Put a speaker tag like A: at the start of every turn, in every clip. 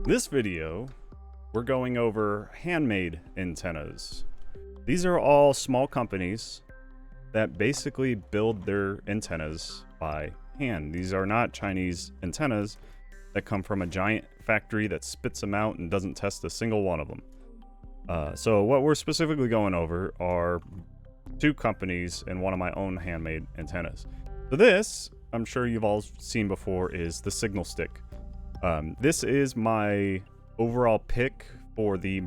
A: This video, we're going over handmade antennas. These are all small companies that basically build their antennas by hand. These are not Chinese antennas that come from a giant factory that spits them out and doesn't test a single one of them. So what we're specifically going over are two companies and one of my own handmade antennas. So this, I'm sure you've all seen before, is the signal stick. This is my overall pick for the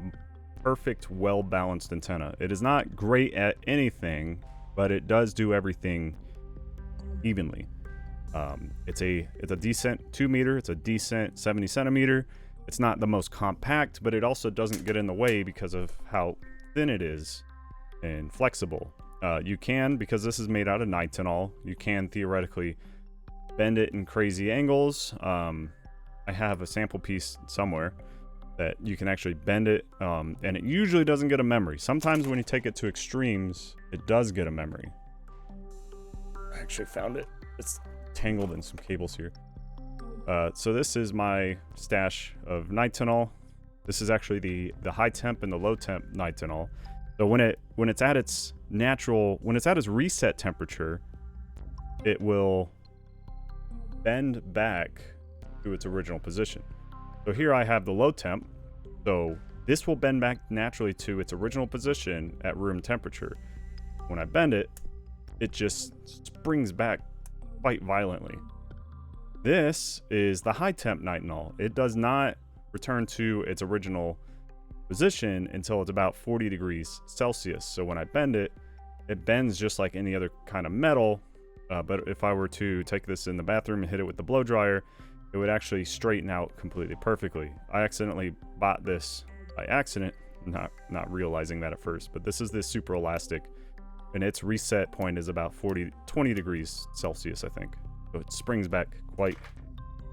A: perfect, well-balanced antenna. It is not great at anything, but it does do everything evenly. It's a decent 2 meter. It's a decent 70 centimeter. It's not the most compact, but it also doesn't get in the way because of how thin it is and flexible. You can, because this is made out of nitinol, you can theoretically bend it in crazy angles. I have a sample piece somewhere that you can actually bend it, and it usually doesn't get a memory. Sometimes when you take it to extremes, it does get a memory. I actually found it. It's tangled in some cables here. So this is my stash of nitinol. This is actually the high temp and the low temp nitinol. So when it's at its reset temperature, it will bend back to its original position. So here I have the low temp. So this will bend back naturally to its original position at room temperature. When I bend it, it just springs back quite violently. This is the high temp nitinol. It does not return to its original position until it's about 40 degrees Celsius. So when I bend it, it bends just like any other kind of metal. But if I were to take this in the bathroom and hit it with the blow dryer, it would actually straighten out completely perfectly. I accidentally bought this by accident, not realizing that at first, but this is this super elastic, and its reset point is about 20 degrees Celsius, I think. So it springs back quite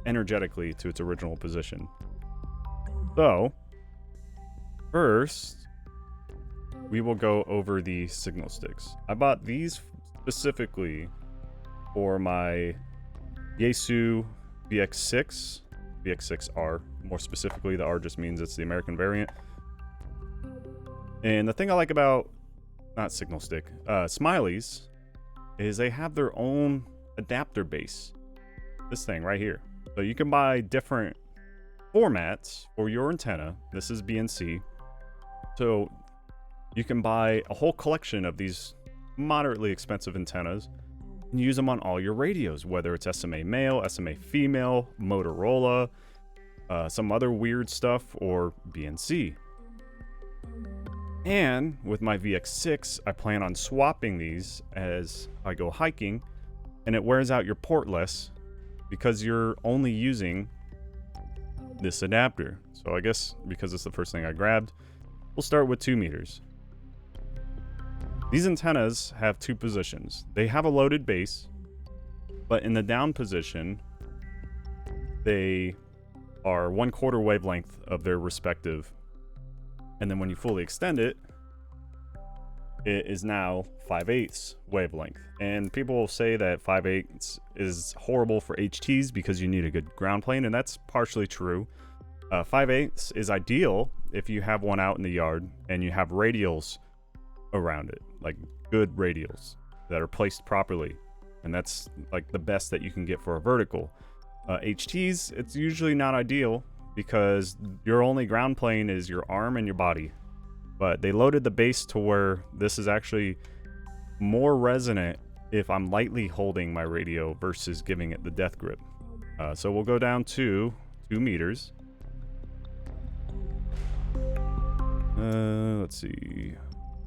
A: energetically to its original position. So first, we will go over the signal sticks. I bought these specifically for my Yaesu VX6R. More specifically, the R just means it's the American variant. And the thing I like about, not signal stick, Smileys, is they have their own adapter base. This thing right here. So you can buy different formats for your antenna. This is BNC. So you can buy a whole collection of these moderately expensive antennas and use them on all your radios, whether it's SMA male, SMA female, Motorola, some other weird stuff, or BNC. And with my VX6, I plan on swapping these as I go hiking, and it wears out your port less because you're only using this adapter. So I guess because it's the first thing I grabbed, we'll start with 2 meters. These antennas have two positions. They have a loaded base, but in the down position, they are 1/4 wavelength of their respective. And then when you fully extend it, it is now 5/8 wavelength. And people will say that 5/8 is horrible for HTs because you need a good ground plane, and that's partially true. 5/8 is ideal if you have one out in the yard and you have radials around it, like good radials that are placed properly, and that's like the best that you can get for a vertical. HTs, it's usually not ideal because your only ground plane is your arm and your body, but they loaded the base to where this is actually more resonant if I'm lightly holding my radio versus giving it the death grip. So we'll go down to 2 meters. Let's see,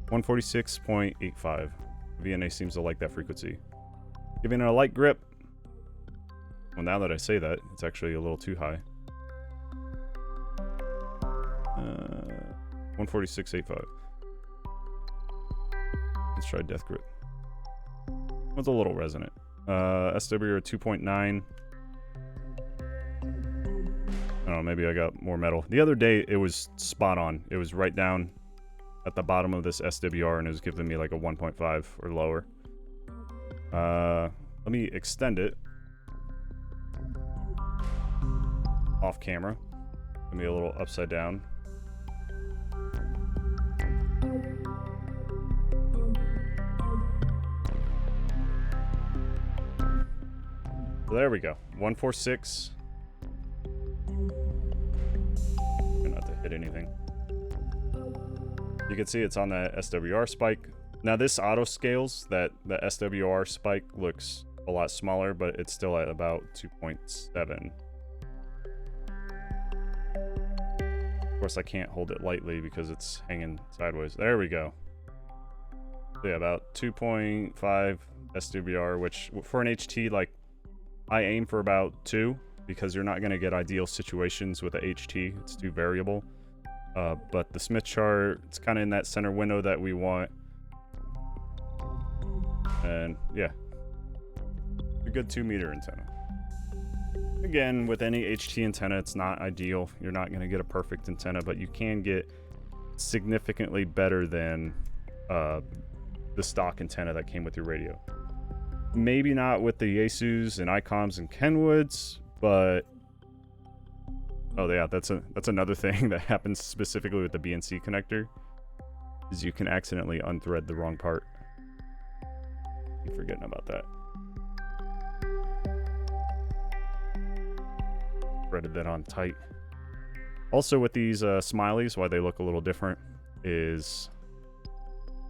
A: 146.85. VNA seems to like that frequency. Giving it a light grip. Well, now that I say that, it's actually a little too high. 146.85. Let's try death grip. It's a little resonant. SW 2.9. I don't know, maybe I got more metal. The other day, it was spot on. It was right down at the bottom of this SWR, and it was giving me like a 1.5 or lower. Let me extend it off camera. Maybe a little upside down. So there we go. 146. Try not to hit anything. You can see it's on that SWR spike. Now this auto scales that the SWR spike looks a lot smaller, but it's still at about 2.7. Of course, I can't hold it lightly because it's hanging sideways. There we go. So yeah, about 2.5 SWR, which for an HT, like, I aim for about 2 because you're not going to get ideal situations with a HT. It's too variable. But the Smith chart, it's kind of in that center window that we want. And yeah, a good 2-meter antenna. Again, with any HT antenna, it's not ideal. You're not going to get a perfect antenna, but you can get significantly better than the stock antenna that came with your radio. Maybe not with the Yaesus and Icoms and Kenwoods, but oh yeah, that's another thing that happens specifically with the BNC connector, is you can accidentally unthread the wrong part. Keep forgetting about that. Threaded that on tight. Also with these smileys, why they look a little different is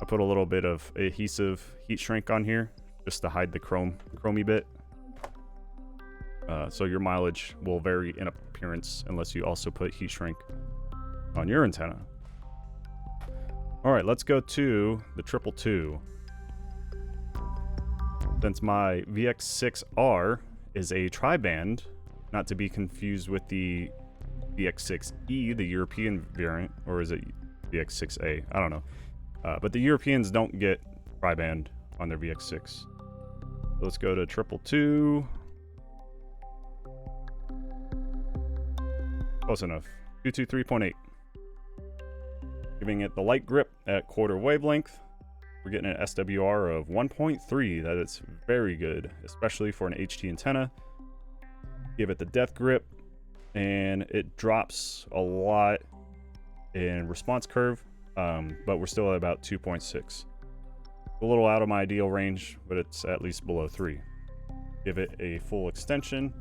A: I put a little bit of adhesive heat shrink on here just to hide the chromey bit. So your mileage will vary in appearance unless you also put heat shrink on your antenna. All right, let's go to the 222. Since my VX6R is a tri-band, not to be confused with the VX6E, the European variant, or is it VX6A? I don't know. But the Europeans don't get tri-band on their VX6. So let's go to 222. Close enough. 223.8. Giving it the light grip at quarter wavelength. We're getting an SWR of 1.3. That is very good, especially for an HT antenna. Give it the depth grip, and it drops a lot in response curve, but we're still at about 2.6. A little out of my ideal range, but it's at least below 3. Give it a full extension.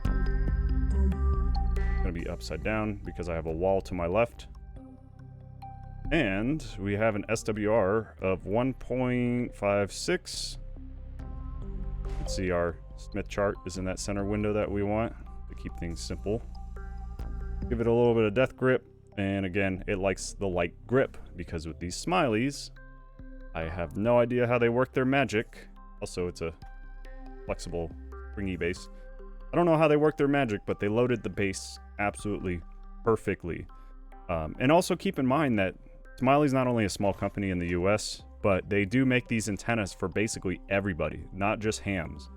A: It's going to be upside down because I have a wall to my left. And we have an SWR of 1.56. Let's see, our Smith chart is in that center window that we want to keep things simple. Give it a little bit of depth grip, and again, it likes the light grip because with these smileys, I have no idea how they work their magic. Also, it's a flexible springy base. I don't know how they work their magic, but they loaded the base absolutely perfectly. And also keep in mind that Smiley's not only a small company in the US, but they do make these antennas for basically everybody, not just hams,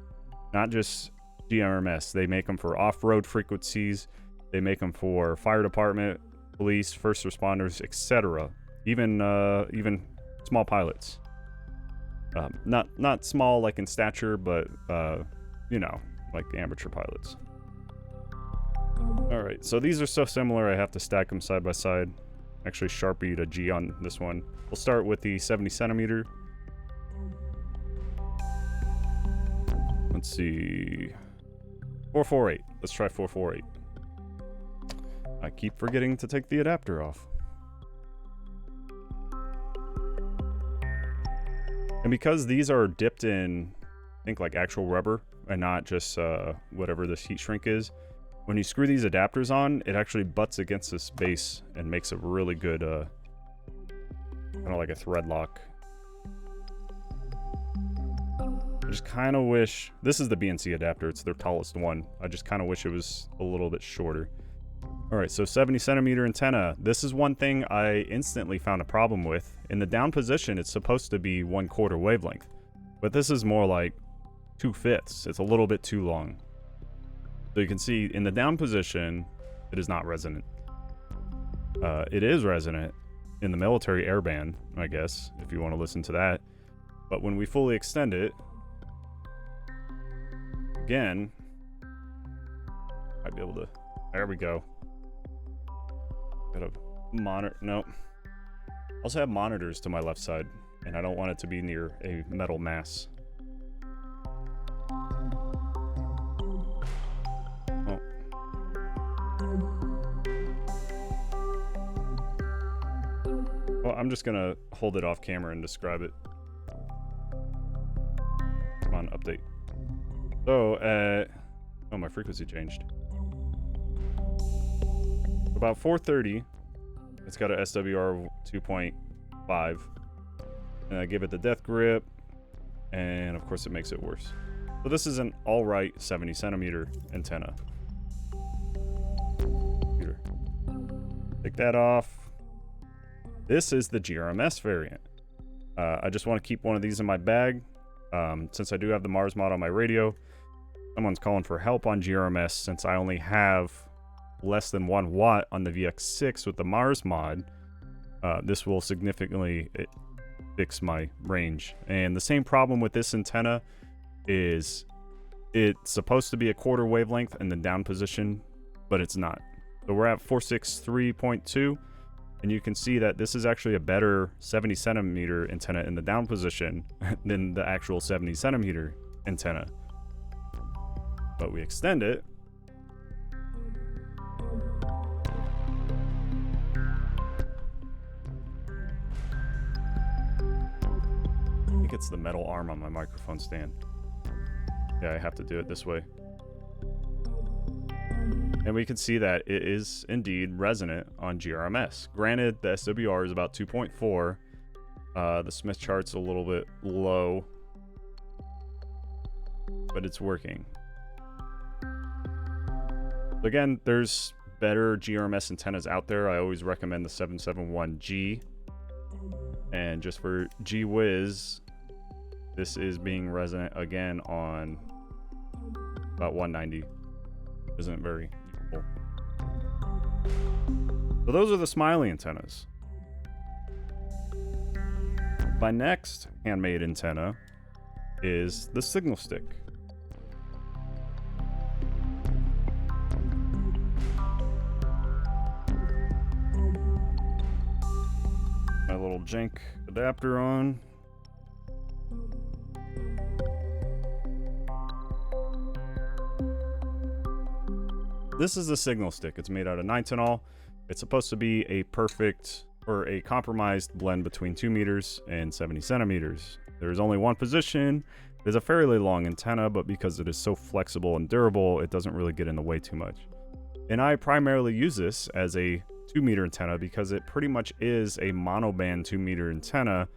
A: not just GMRS. They make them for off-road frequencies. They make them for fire department, police, first responders, etc. Even small pilots. Not small like in stature, but you know, like the amateur pilots. All right, so these are so similar, I have to stack them side by side. Actually Sharpied a G on this one. We'll start with the 70 centimeter. Let's see. 448. Let's try 448. I keep forgetting to take the adapter off. And because these are dipped in, I think, like actual rubber and not just whatever this heat shrink is, when you screw these adapters on, it actually butts against this base and makes a really good, kind of like a thread lock. I just kind of wish, this is the BNC adapter, it's their tallest one. I just kind of wish it was a little bit shorter. All right, so 70 centimeter antenna. This is one thing I instantly found a problem with. In the down position, it's supposed to be 1/4 wavelength, but this is more like 2/5. It's a little bit too long. So you can see in the down position, it is not resonant. It is resonant in the military airband, I guess, if you want to listen to that. But when we fully extend it, again, I'd be able to There we go. Got a monitor. Nope. Also have monitors to my left side, and I don't want it to be near a metal mass. Oh. Well, I'm just gonna hold it off camera and describe it. Come on, update. So, oh, my frequency changed. About 4:30, it's got a SWR 2.5, and I give it the death grip, and of course it makes it worse. So this is an alright 70 centimeter antenna. Here. Take that off. This is the GMRS variant. I just want to keep one of these in my bag, since I do have the Mars mod on my radio. Someone's calling for help on GMRS since I only have less than 1 watt on the VX6 with the Mars mod. This will significantly fix my range. And the same problem with this antenna is it's supposed to be a quarter wavelength in the down position, but it's not. So we're at 463.2, and you can see that this is actually a better 70 centimeter antenna in the down position than the actual 70 centimeter antenna. But we extend it. I think it's the metal arm on my microphone stand. Yeah, I have to do it this way. And we can see that it is indeed resonant on GMRS. Granted, the SWR is about 2.4. The Smith chart's a little bit low, but it's working. Again, there's better GMRS antennas out there. I always recommend the 771G. And just for G-Whiz, this is being resonant again on about 190. Isn't very useful. So those are the Smiley antennas. My next handmade antenna is the signal stick. My little jank adapter on. This is a signal stick. It's made out of nitinol. It's supposed to be a perfect or a compromised blend between 2 meters and 70 centimeters. There's only one position. There's a fairly long antenna, but because it is so flexible and durable, it doesn't really get in the way too much. And I primarily use this as a 2-meter antenna because it pretty much is a monoband 2-meter antenna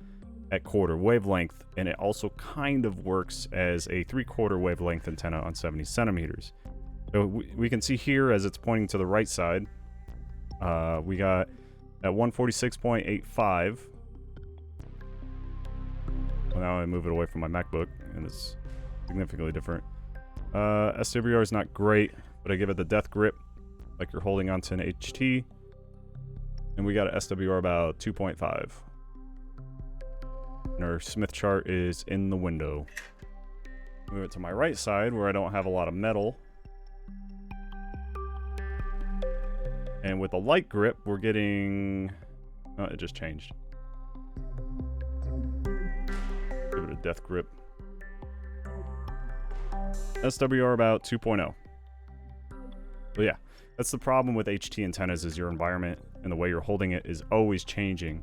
A: at quarter wavelength, and it also kind of works as a 3/4 wavelength antenna on 70 centimeters. So we can see here as it's pointing to the right side, we got at 146.85. Well, now I move it away from my MacBook, and it's significantly different. SWR is not great, but I give it the death grip, like you're holding onto an HT. And we got an SWR about 2.5. And our Smith chart is in the window. Move it to my right side where I don't have a lot of metal. And with a light grip, we're getting... Oh, it just changed. Give it a death grip. SWR about 2.0. But yeah, that's the problem with HT antennas, is your environment and the way you're holding it is always changing.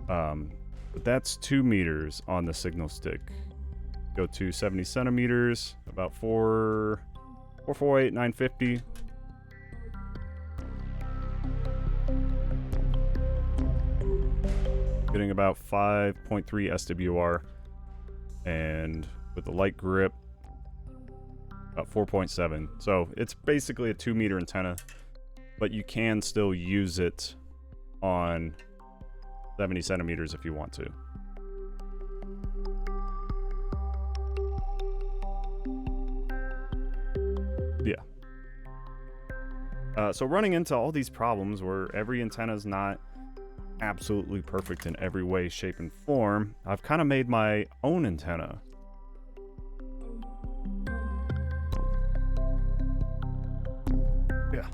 A: But that's 2 meters on the signal stick. Go to 70 centimeters, about 448, 950. Getting about 5.3 SWR, and with the light grip, about 4.7. So it's basically a 2-meter antenna, but you can still use it on 70 centimeters if you want to. Yeah. So running into all these problems where every antenna is not absolutely perfect in every way, shape, and form, I've kind of made my own antenna. Yeah.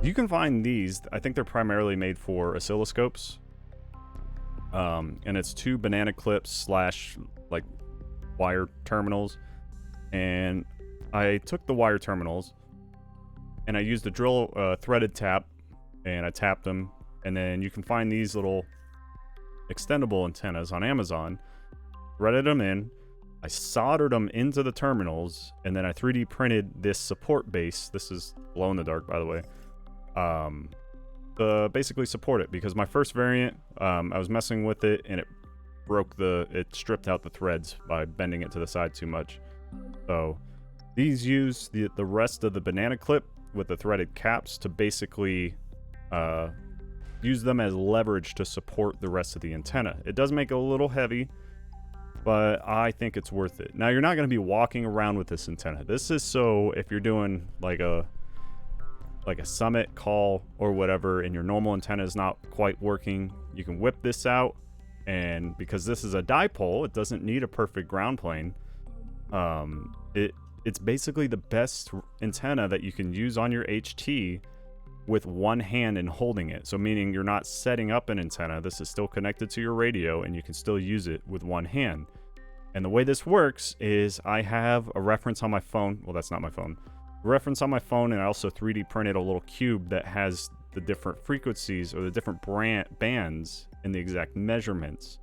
A: You can find these, I think they're primarily made for oscilloscopes. And it's 2 banana clips slash like wire terminals. And I took the wire terminals and I used a drill threaded tap, and I tapped them. And then you can find these little extendable antennas on Amazon. Threaded them in. I soldered them into the terminals, and then I 3D printed this support base. This is glow in the dark, by the way. To basically support it, because my first variant, I was messing with it and it stripped out the threads by bending it to the side too much. So these use the rest of the banana clip with the threaded caps to basically use them as leverage to support the rest of the antenna. It does make it a little heavy, but I think it's worth it. Now, you're not going to be walking around with this antenna. This is so if you're doing like a summit call or whatever, and your normal antenna is not quite working, you can whip this out. And because this is a dipole, it doesn't need a perfect ground plane. It's basically the best antenna that you can use on your HT with one hand and holding it. So meaning you're not setting up an antenna. This is still connected to your radio, and you can still use it with one hand. And the way this works is I have a reference on my phone. Well, that's not my phone. Reference on my phone, and I also 3D printed a little cube that has the different frequencies or the different bands and the exact measurements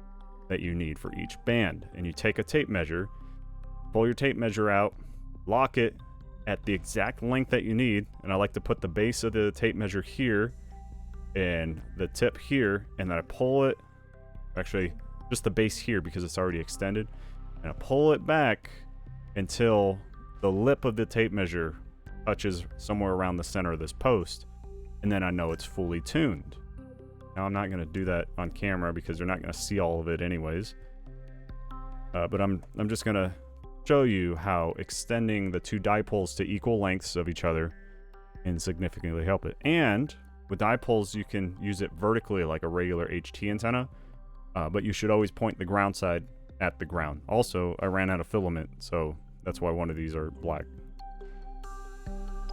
A: that you need for each band. And you take a tape measure, pull your tape measure out, lock it at the exact length that you need. And I like to put the base of the tape measure here and the tip here, and then I pull it, actually just the base here because it's already extended, and I pull it back until the lip of the tape measure touches somewhere around the center of this post, and then I know it's fully tuned. Now, I'm not going to do that on camera because they're not going to see all of it anyways, but I'm just going to show you how extending the 2 dipoles to equal lengths of each other can significantly help it. And with dipoles, you can use it vertically like a regular HT antenna, but you should always point the ground side at the ground. Also, I ran out of filament, so that's why one of these are black.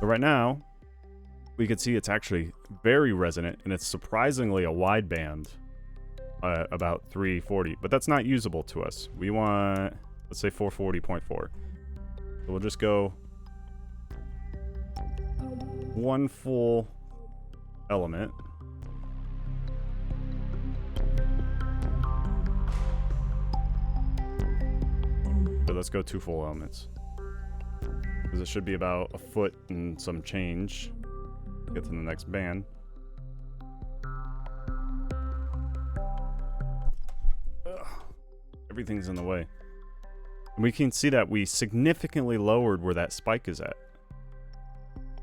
A: So right now, we can see it's actually very resonant, and it's surprisingly a wide band, about 340, but that's not usable to us. We want, let's say 440.4. So we'll just go one full element. So let's go 2 full elements, because it should be about a foot and some change. Get to the next band. Ugh. Everything's in the way. And we can see that we significantly lowered where that spike is at.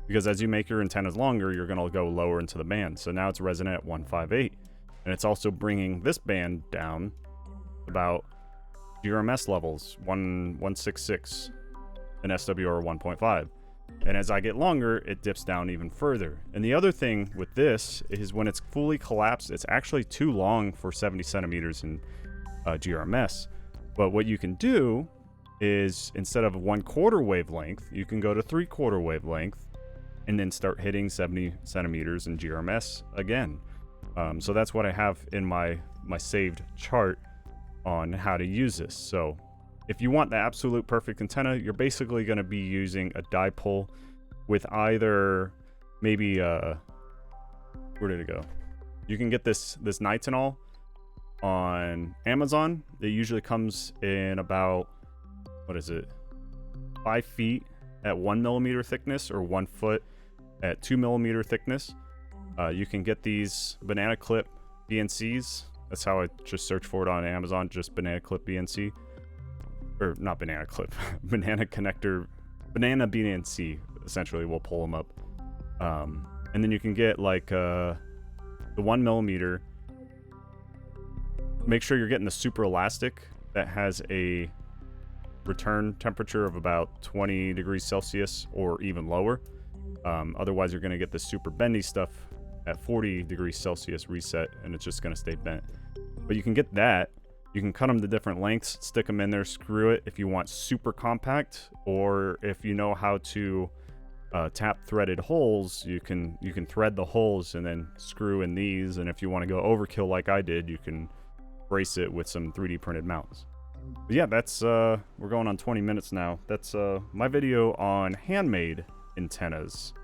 A: Because as you make your antennas longer, you're going to go lower into the band. So now it's resonant at 158. And it's also bringing this band down about GMRS levels, 166, and SWR 1.5. And as I get longer, it dips down even further. And the other thing with this is when it's fully collapsed, it's actually too long for 70 centimeters in GMRS. But what you can do is, instead of 1/4 wavelength, you can go to 3/4 wavelength and then start hitting 70 centimeters in GMRS again. So that's what I have in my saved chart on how to use this. So if you want the absolute perfect antenna, you're basically going to be using a dipole with either maybe where did it go? You can get this nitinol on Amazon. It usually comes in about, what is it, 5 feet at 1 millimeter thickness, or 1 foot at 2 millimeter thickness. You can get these banana clip BNCs. That's how I just search for it on Amazon, just banana clip BNC. Or not banana clip, banana connector, banana BNC, essentially. We'll pull them up. And then you can get like the 1 millimeter. Make sure you're getting the super elastic that has a return temperature of about 20 degrees Celsius or even lower. Otherwise, you're going to get the super bendy stuff at 40 degrees Celsius reset, and it's just going to stay bent. But you can get that. You can cut them to different lengths, stick them in there, screw it if you want super compact, or if you know how to tap threaded holes, you can thread the holes and then screw in these. And if you want to go overkill like I did, you can brace it with some 3D printed mounts. But yeah, that's we're going on 20 minutes now. That's my video on handmade antennas.